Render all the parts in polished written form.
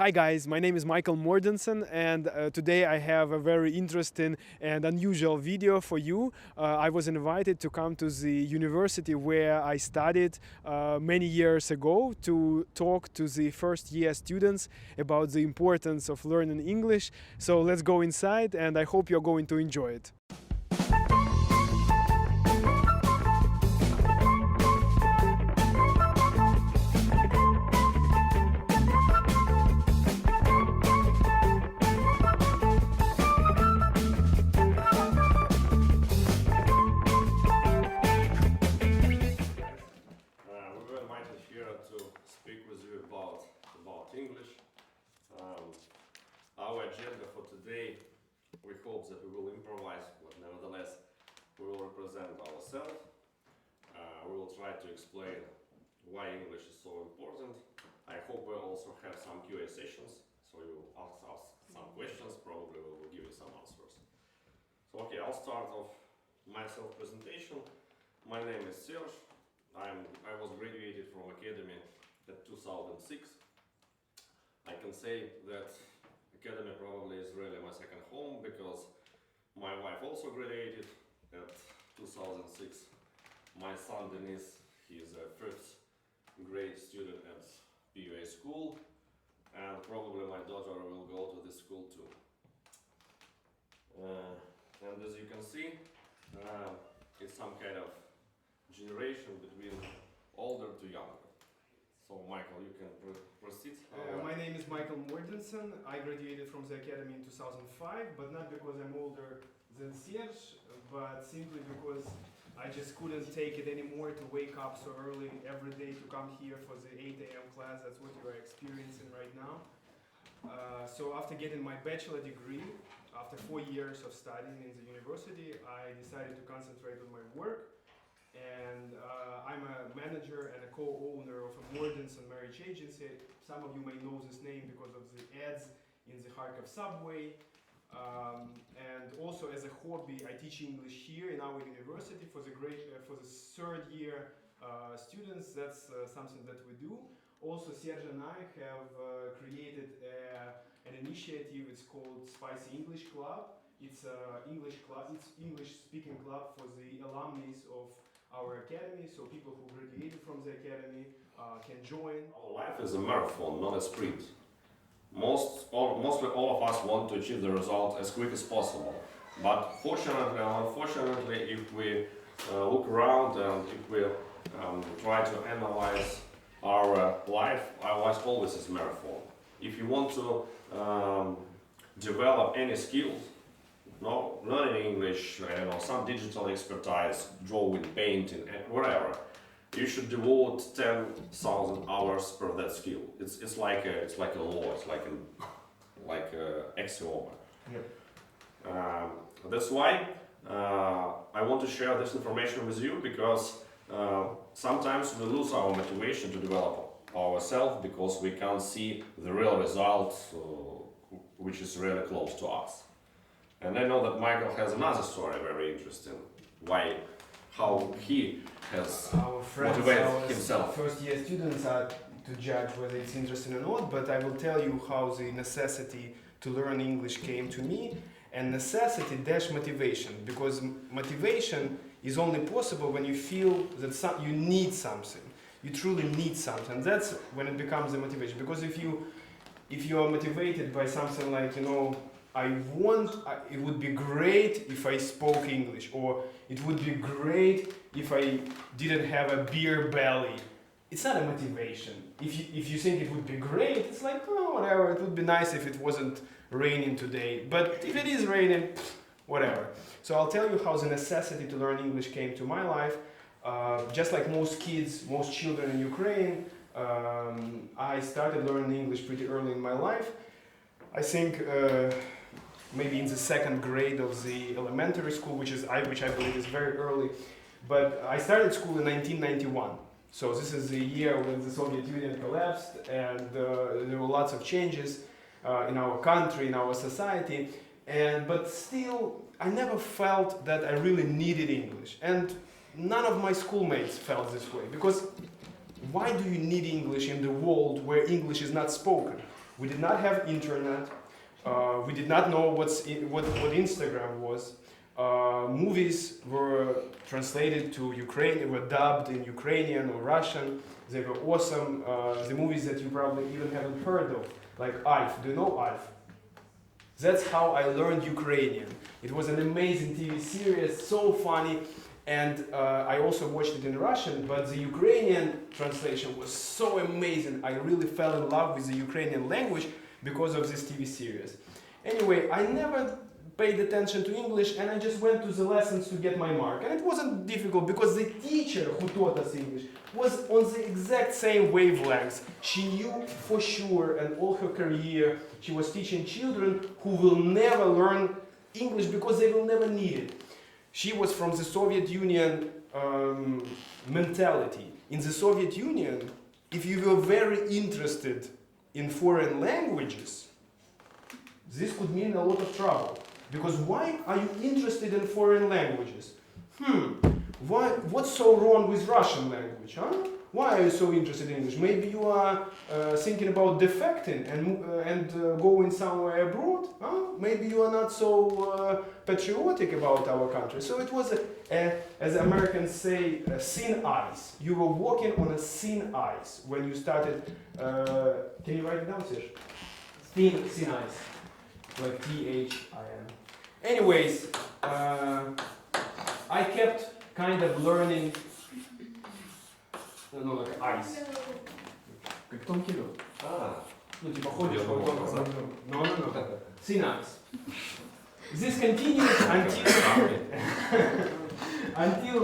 Hi guys, my name is Michael Mordinson, and today I have a very interesting and unusual video for you. I was invited to come to the university where I studied many years ago to talk to the first year students about the importance of learning English. So let's go inside, and I hope you're going to enjoy it. We were invited here to speak with you about English. Our agenda for today, we hope that we will improvise, but nevertheless, we will represent ourselves. We will try to explain why English is so important. I hope we'll also have some Q&A sessions, so you will ask us some questions, probably we will give you some answers. So okay, I'll start off my self-presentation. My name is Serge. I was graduated from Academy in 2006. I can say that Academy probably is really my second home because my wife also graduated at 2006. My son Denis, he is a first grade student at PUA school, and probably my daughter will go to this school too. And as you can see, it's some kind of generation between older to younger. So Michael, you can proceed. My name is Michael Mordinson. I graduated from the academy in 2005, but not because I'm older than Serge, but simply because I just couldn't take it anymore to wake up so early every day to come here for the 8 a.m. class. That's what you are experiencing right now. So after getting my bachelor degree, after 4 years of studying in the university, I decided to concentrate on my work. And I'm a manager and a co-owner of a Mordinson marriage agency. Some of you may know this name because of the ads in the Kharkov subway. And also as a hobby, I teach English here in our university for the third year students. That's something that we do. Also, Serge and I have created an initiative. It's called Spicy English Club. It's an English club. It's English-speaking club for the alumni of our academy, so people who graduated from the academy can join. Our life is a marathon, not a sprint. Mostly all of us want to achieve the result as quick as possible. But fortunately or unfortunately, if we look around and if we try to analyze our life always is a marathon. If you want to develop any skills, learning English, some digital expertise, drawing, painting, whatever, you should devote 10,000 hours per that skill. It's like a law. It's like a axiom. Yep. That's why I want to share this information with you because sometimes we lose our motivation to develop ourselves because we can't see the real results, which is really close to us. And I know that Michael has another story very interesting. How he has motivated himself. First year students are to judge whether it's interesting or not, but I will tell you how the necessity to learn English came to me, and necessity dash motivation, because motivation is only possible when you feel that you need something. You truly need something. That's when it becomes a motivation. Because if you are motivated by something like, it would be great if I spoke English, or it would be great if I didn't have a beer belly. It's not a motivation. If you think it would be great, it's like, oh, whatever, it would be nice if it wasn't raining today. But if it is raining, whatever. So I'll tell you how the necessity to learn English came to my life. Just like most children in Ukraine, I started learning English pretty early in my life. I think maybe in the second grade of the elementary school, which I believe is very early. But I started school in 1991. So this is the year when the Soviet Union collapsed, and there were lots of changes in our country, in our society. But still, I never felt that I really needed English. And none of my schoolmates felt this way. Because why do you need English in the world where English is not spoken? We did not have internet. We did not know what Instagram was. Movies were translated to Ukrainian, were dubbed in Ukrainian or Russian. They were awesome. The movies that you probably even haven't heard of, like Alf. Do you know Alf? That's how I learned Ukrainian. It was an amazing TV series, so funny. And I also watched it in Russian, but the Ukrainian translation was so amazing. I really fell in love with the Ukrainian language because of this TV series. Anyway, I never paid attention to English, and I just went to the lessons to get my mark. And it wasn't difficult because the teacher who taught us English was on the exact same wavelengths. She knew for sure, and all her career, she was teaching children who will never learn English because they will never need it. She was from the Soviet Union mentality. In the Soviet Union, if you were very interested in foreign languages, this could mean a lot of trouble. Because why are you interested in foreign languages? What's so wrong with Russian language? Huh? Why are you so interested in English? Maybe you are thinking about defecting and going somewhere abroad? Huh? Maybe you are not so patriotic about our country. So it was, as Americans say, thin ice. You were walking on a thin ice when you started. Can you write it down, Serge? Thin ice. Like T-H-I-N. Anyways, I kept kind of learning. Ну, like ice. Как тонкий лед. Ну, типа ходишь по тонкому. No. Thin ice. This continued until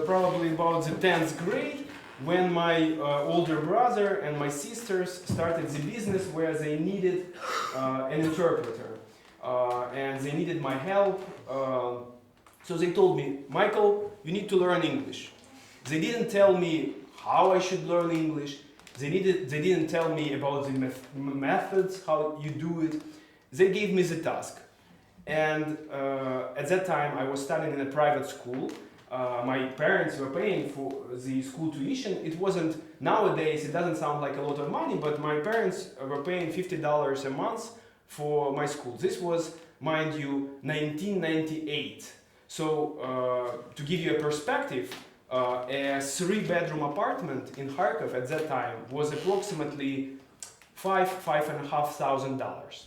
probably about the 10th grade, when my older brother and my sisters started the business where they needed an interpreter. And they needed my help. So they told me, Michael, you need to learn English. They didn't tell me how I should learn English. They didn't tell me about the methods, how you do it. They gave me the task. And at that time, I was studying in a private school. My parents were paying for the school tuition. It wasn't, nowadays, it doesn't sound like a lot of money, but my parents were paying $50 a month for my school. This was, mind you, 1998. So to give you a perspective, a 3-bedroom apartment in Kharkov at that time was approximately $5,500.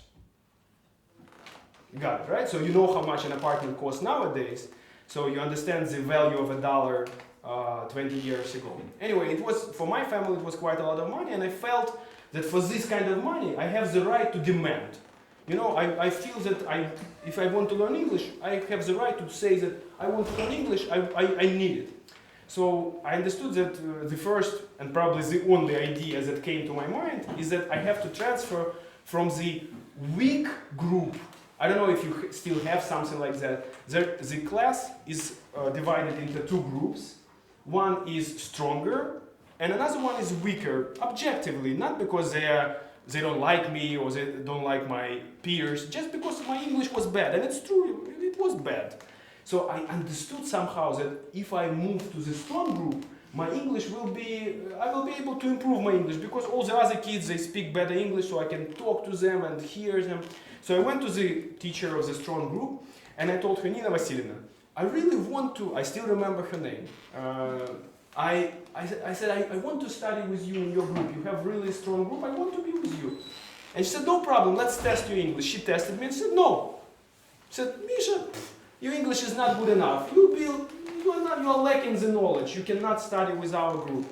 You got it, right? So you know how much an apartment costs nowadays. So you understand the value of $1 20 years ago. Anyway, it was, for my family, it was quite a lot of money, and I felt that for this kind of money, I have the right to demand. You know, I feel that if I want to learn English, I have the right to say that I want to learn English, I need it. So I understood that the first and probably the only idea that came to my mind is that I have to transfer from the weak group. I don't know if you still have something like that. The class is divided into 2 groups. One is stronger and another one is weaker, objectively, not because they don't like me or they don't like my peers, just because my English was bad. And it's true, it was bad. So I understood somehow that if I move to the strong group, my English will be, I will be able to improve my English because all the other kids, they speak better English, so I can talk to them and hear them. So I went to the teacher of the strong group and I told her, Nina Vasilyevna, I really want to, I still remember her name. I said, I want to study with you in your group. You have really strong group, I want to be with you. And she said, no problem, let's test your English. She tested me and said, no. She said, Misha, your English is not good enough. You are lacking the knowledge. You cannot study with our group.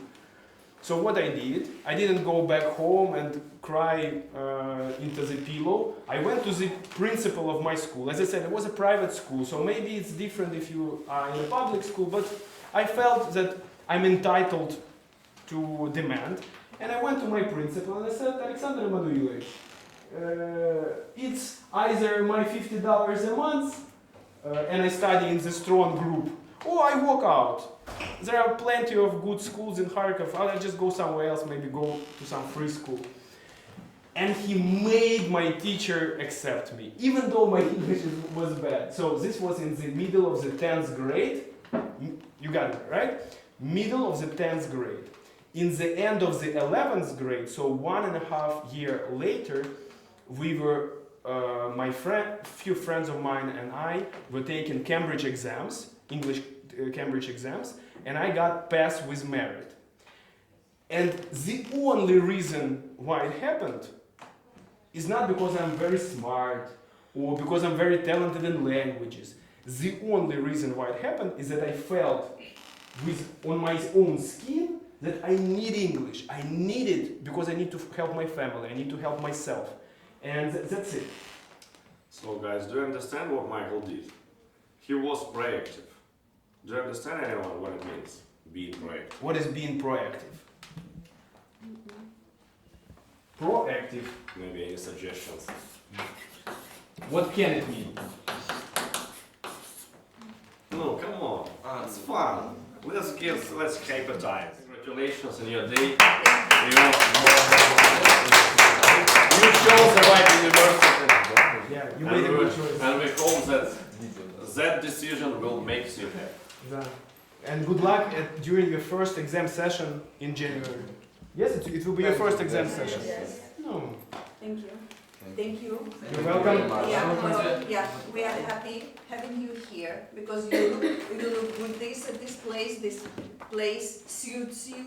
So what I did, I didn't go back home and cry into the pillow. I went to the principal of my school. As I said, it was a private school, so maybe it's different if you are in a public school, but I felt that I'm entitled to demand. And I went to my principal and I said, Alexander Emanuilovich, it's either my $50 a month and I study in the strong group, or I walk out. There are plenty of good schools in Kharkov. I'll just go somewhere else, maybe go to some free school. And he made my teacher accept me, even though my English was bad. So this was in the middle of the 10th grade. You got it, right? Middle of the 10th grade. in the end of the 11th grade, so 1.5 years later, we were, few friends of mine and I were taking Cambridge exams, English Cambridge exams, and I got passed with merit. And the only reason why it happened is not because I'm very smart or because I'm very talented in languages. The only reason why it happened is that I felt on my own skin that I need English. I need it because I need to help my family. I need to help myself. And that's it. So guys, do you understand what Michael did? He was proactive. Do you understand anyone what it means, being proactive? What is being proactive? Proactive. Maybe any suggestions? What can it mean? No, come on. It's fun. Let's hypertime. Congratulations on your day. You chose the right university. Yeah, you made a good choice. And we hope that that decision will make you happy. Yeah. And good luck during your first exam session in January. Yes, it will be your first exam session. Yes. No. Thank you. Thank you. You're welcome. Yeah, we are happy having you here because you look good. This place suits you.